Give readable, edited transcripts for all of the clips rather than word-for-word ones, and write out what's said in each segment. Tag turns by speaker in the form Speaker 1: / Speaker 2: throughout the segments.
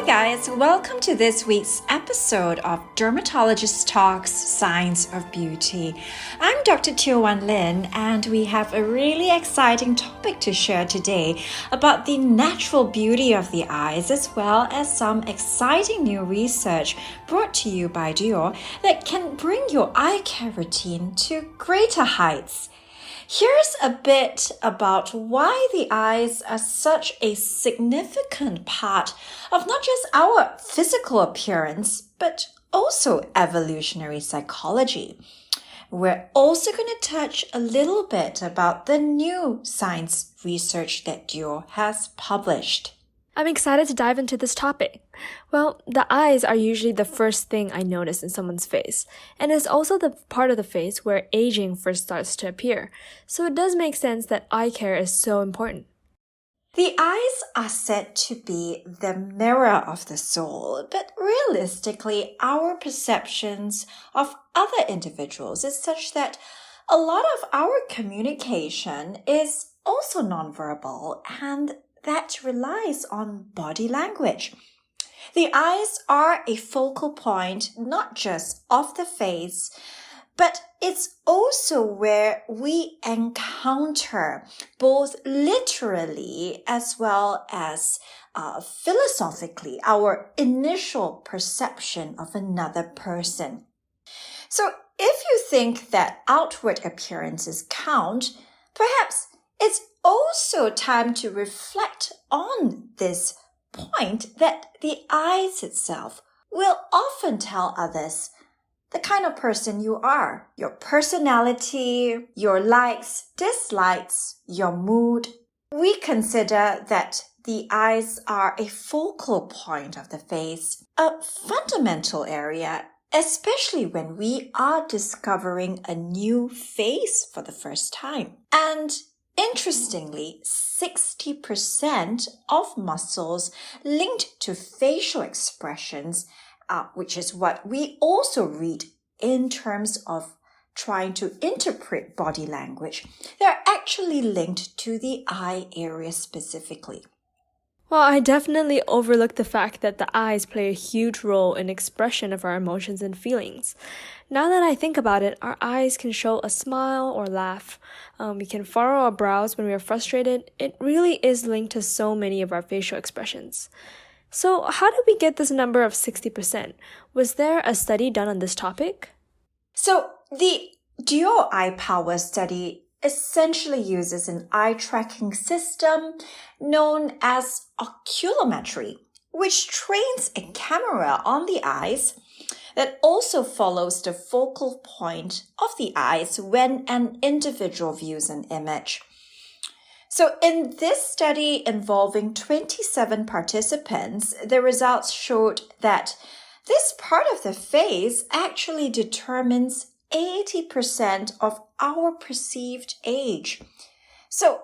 Speaker 1: guys, welcome to this week's episode of Dermatologist Talks Science of Beauty. I'm Dr. Teo Wan Lin, and we have a really exciting topic to share today about the natural beauty of the eyes, as well as some exciting new research brought to you by Dior that can bring your eye care routine to greater heights. Here's a bit about why the eyes are such a significant part of not just our physical appearance, but also evolutionary psychology. We're also going to touch a little bit about the new science research that Dior has published.
Speaker 2: I'm excited to dive into this topic. Well, the eyes are usually the first thing I notice in someone's face, and it's also the part of the face where aging first starts to appear. So it does make sense that eye care is so important.
Speaker 1: The eyes are said to be the mirror of the soul, but realistically, our perceptions of other individuals is such that a lot of our communication is also nonverbal, and that relies on body language. The eyes are a focal point not just of the face, but it's also where we encounter both literally as well as philosophically our initial perception of another person. So if you think that outward appearances count, perhaps it's also time to reflect on this point that the eyes itself will often tell others the kind of person you are, your personality, your likes, dislikes, your mood. We consider that the eyes are a focal point of the face, a fundamental area, especially when we are discovering a new face for the first time. And interestingly, 60% of muscles linked to facial expressions, which is what we also read in terms of trying to interpret body language, they're actually linked to the eye area specifically.
Speaker 2: Well, I definitely overlooked the fact that the eyes play a huge role in expression of our emotions and feelings. Now that I think about it, our eyes can show a smile or laugh. We can furrow our brows when we are frustrated. It really is linked to so many of our facial expressions. So how did we get this number of 60%? Was there a study done on this topic?
Speaker 1: So the Dior Eye Power study essentially uses an eye tracking system known as oculometry, which trains a camera on the eyes that also follows the focal point of the eyes when an individual views an image. So in this study involving 27 participants, the results showed that this part of the face actually determines 80% of our perceived age. So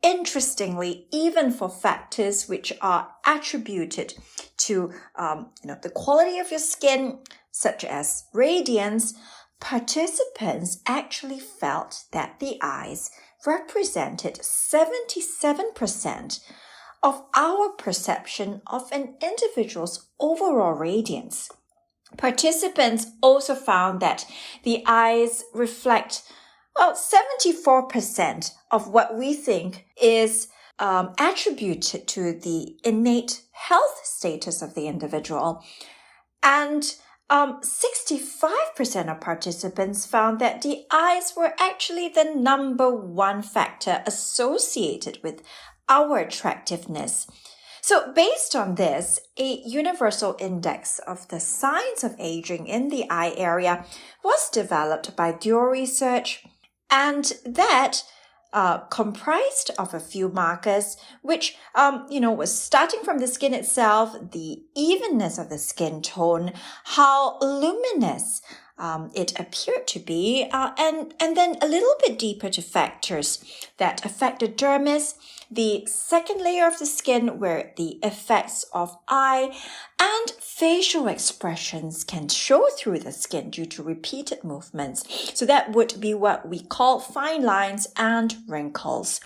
Speaker 1: interestingly, even for factors which are attributed to the quality of your skin, such as radiance, participants actually felt that the eyes represented 77% of our perception of an individual's overall radiance. Participants also found that the eyes reflect 74% of what we think is attributed to the innate health status of the individual. And 65% of participants found that the eyes were actually the number one factor associated with our attractiveness. So based on this, a universal index of the signs of aging in the eye area was developed by Dior Research, and that comprised of a few markers, which, was starting from the skin itself, the evenness of the skin tone, how luminous it appeared to be, and then a little bit deeper to factors that affect the dermis, the second layer of the skin where the effects of eye and facial expressions can show through the skin due to repeated movements. So that would be what we call fine lines and wrinkles.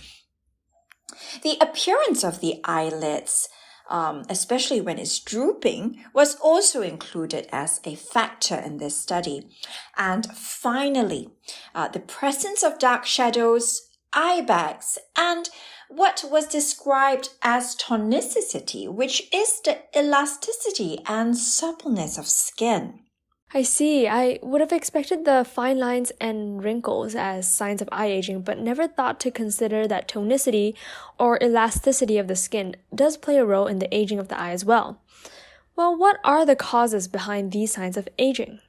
Speaker 1: The appearance of the eyelids especially when it's drooping, was also included as a factor in this study. And finally, the presence of dark shadows, eye bags, and what was described as tonicity, which is the elasticity and suppleness of skin.
Speaker 2: I see. I would have expected the fine lines and wrinkles as signs of eye aging, but never thought to consider that tonicity or elasticity of the skin does play a role in the aging of the eye as well. Well, what are the causes behind these signs of aging?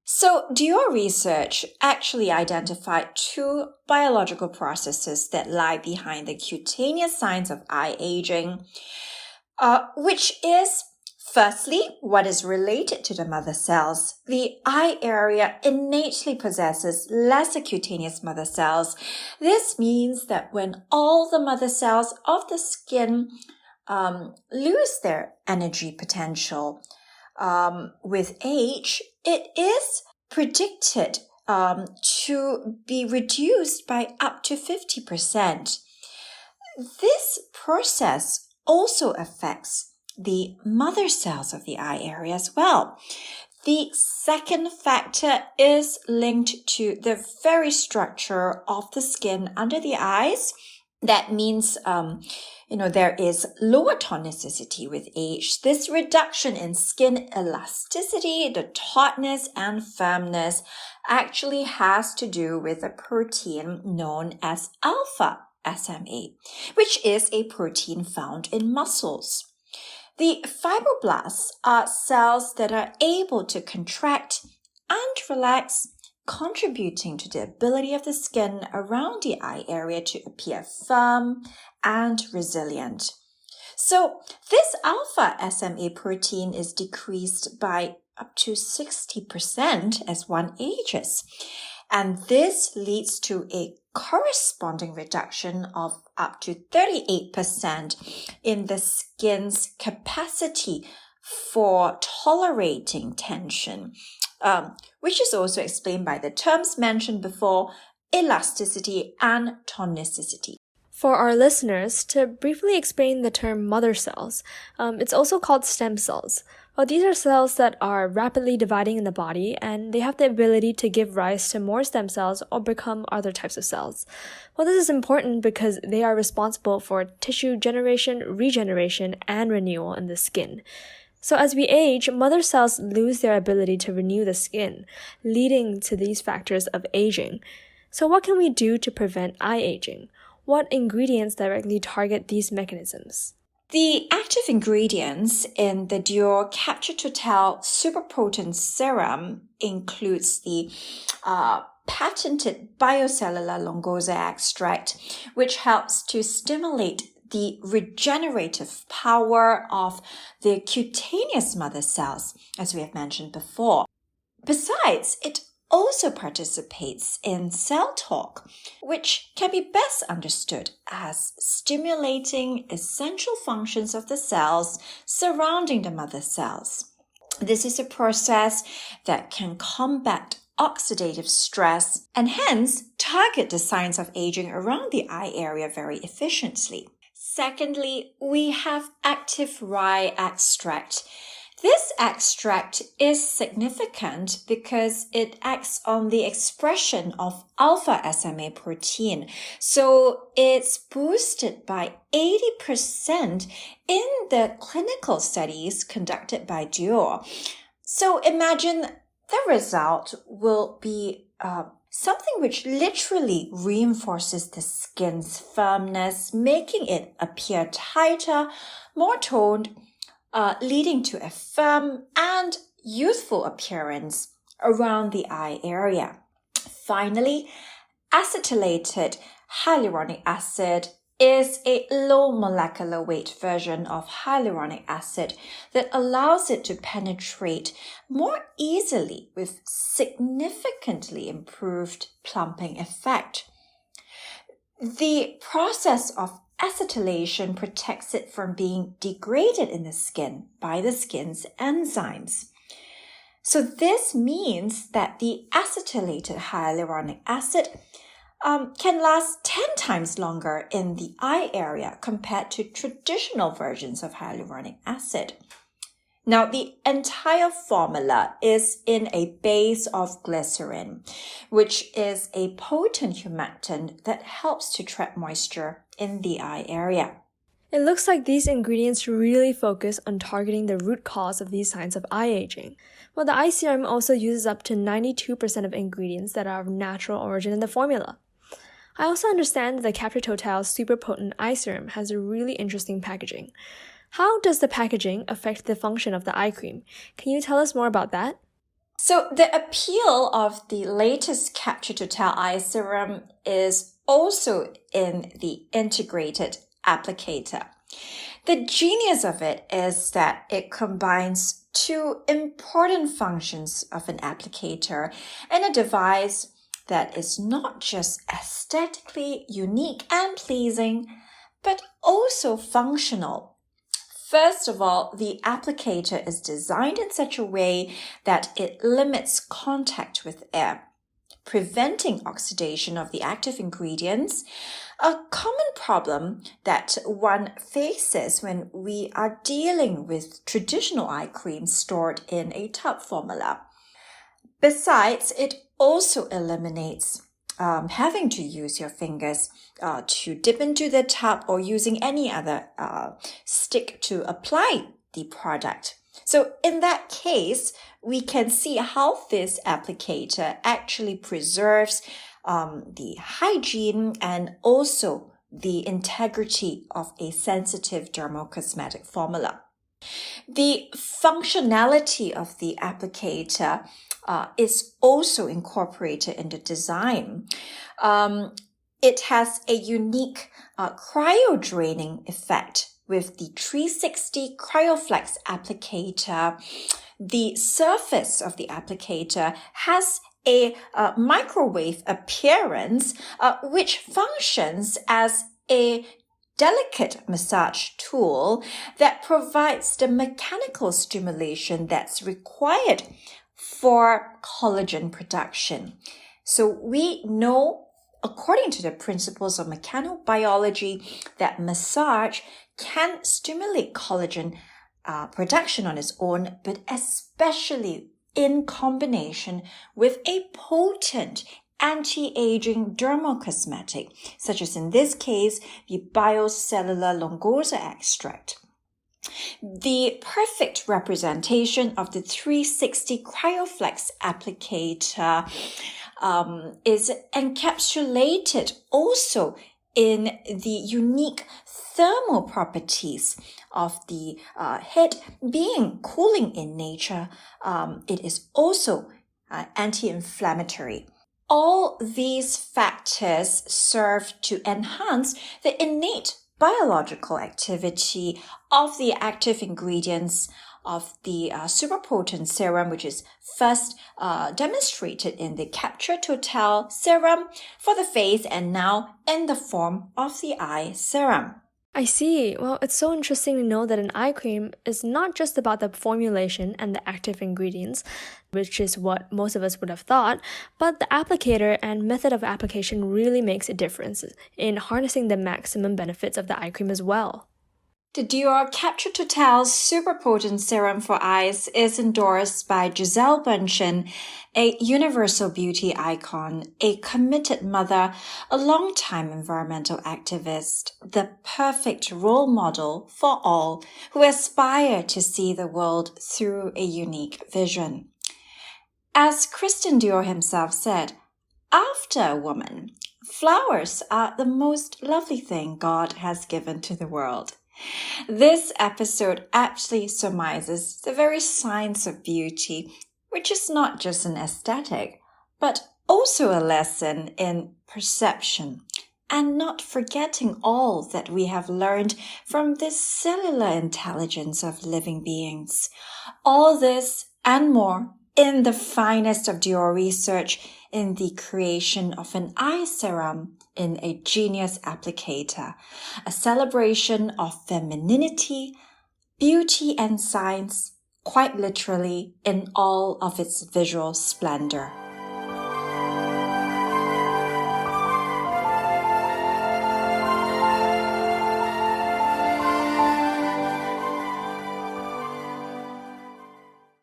Speaker 1: So, Dior research actually identified two biological processes that lie behind the cutaneous signs of eye aging, which is firstly, what is related to the mother cells. The eye area innately possesses lesser cutaneous mother cells. This means that when all the mother cells of the skin lose their energy potential with age, it is predicted to be reduced by up to 50%. This process also affects the mother cells of the eye area as well. The second factor is linked to the very structure of the skin under the eyes. That means, there is lower tonicity with age. This reduction in skin elasticity, the tautness and firmness actually has to do with a protein known as alpha SMA, which is a protein found in muscles. The fibroblasts are cells that are able to contract and relax, contributing to the ability of the skin around the eye area to appear firm and resilient. So this alpha SMA protein is decreased by up to 60% as one ages. And this leads to a corresponding reduction of up to 38% in the skin's capacity for tolerating tension, which is also explained by the terms mentioned before, elasticity and tonicity.
Speaker 2: For our listeners, to briefly explain the term mother cells, it's also called stem cells. Well, these are cells that are rapidly dividing in the body, and they have the ability to give rise to more stem cells or become other types of cells. Well, this is important because they are responsible for tissue generation, regeneration, and renewal in the skin. So as we age, mother cells lose their ability to renew the skin, leading to these factors of aging. So what can we do to prevent eye aging? What ingredients directly target these mechanisms?
Speaker 1: The active ingredients in the Dior Capture Totale Super Potent Serum includes the patented biocellular longoza extract, which helps to stimulate the regenerative power of the cutaneous mother cells, as we have mentioned before. Besides, it also participates in cell talk, which can be best understood as stimulating essential functions of the cells surrounding the mother cells. This is a process that can combat oxidative stress and hence target the signs of aging around the eye area very efficiently. Secondly, we have active rye extract. This extract is significant because it acts on the expression of alpha SMA protein. So it's boosted by 80% in the clinical studies conducted by Dior. So imagine the result will be something which literally reinforces the skin's firmness, making it appear tighter, more toned, leading to a firm and youthful appearance around the eye area. Finally, acetylated hyaluronic acid is a low molecular weight version of hyaluronic acid that allows it to penetrate more easily with significantly improved plumping effect. The process of acetylation protects it from being degraded in the skin by the skin's enzymes. So this means that the acetylated hyaluronic acid can last 10 times longer in the eye area compared to traditional versions of hyaluronic acid. Now, the entire formula is in a base of glycerin, which is a potent humectant that helps to trap moisture in the eye area.
Speaker 2: It looks like these ingredients really focus on targeting the root cause of these signs of eye aging. Well, the eye serum also uses up to 92% of ingredients that are of natural origin in the formula. I also understand that the Totale super potent eye serum has a really interesting packaging. How does the packaging affect the function of the eye cream? Can you tell us more about that?
Speaker 1: So the appeal of the latest Totale eye serum is also in the integrated applicator. The genius of it is that it combines two important functions of an applicator in a device that is not just aesthetically unique and pleasing, but also functional. First of all, the applicator is designed in such a way that it limits contact with air, preventing oxidation of the active ingredients, a common problem that one faces when we are dealing with traditional eye creams stored in a tub formula. Besides, it also eliminates having to use your fingers to dip into the tub or using any other stick to apply the product. So in that case, we can see how this applicator actually preserves the hygiene and also the integrity of a sensitive dermocosmetic formula. The functionality of the applicator is also incorporated in the design. It has a unique cryo-draining effect with the 360 CryoFlex applicator. The surface of the applicator has a microwave appearance, which functions as a delicate massage tool that provides the mechanical stimulation that's required for collagen production. So we know, according to the principles of mechanobiology, that massage can stimulate collagen production on its own, but especially in combination with a potent anti-aging dermocosmetic, such as in this case, the biocellular longoza extract. The perfect representation of the 360 CryoFlex applicator is encapsulated also in the unique thermal properties of the head being cooling in nature. It is also anti-inflammatory. All these factors serve to enhance the innate biological activity of the active ingredients of the super potent serum, which is first demonstrated in the Totale serum for the face and now in the form of the eye serum.
Speaker 2: I see. Well, it's so interesting to know that an eye cream is not just about the formulation and the active ingredients, which is what most of us would have thought, but the applicator and method of application really makes a difference in harnessing the maximum benefits of the eye cream as well.
Speaker 1: The Dior Totale Super Potent Serum for Eyes is endorsed by Giselle Bündchen, a universal beauty icon, a committed mother, a longtime environmental activist, the perfect role model for all who aspire to see the world through a unique vision. As Christian Dior himself said, after a woman, flowers are the most lovely thing God has given to the world. This episode aptly surmises the very science of beauty, which is not just an aesthetic, but also a lesson in perception, and not forgetting all that we have learned from the cellular intelligence of living beings. All this and more in the finest of Dior research in the creation of an eye serum in a genius applicator, a celebration of femininity, beauty and science, quite literally in all of its visual splendor.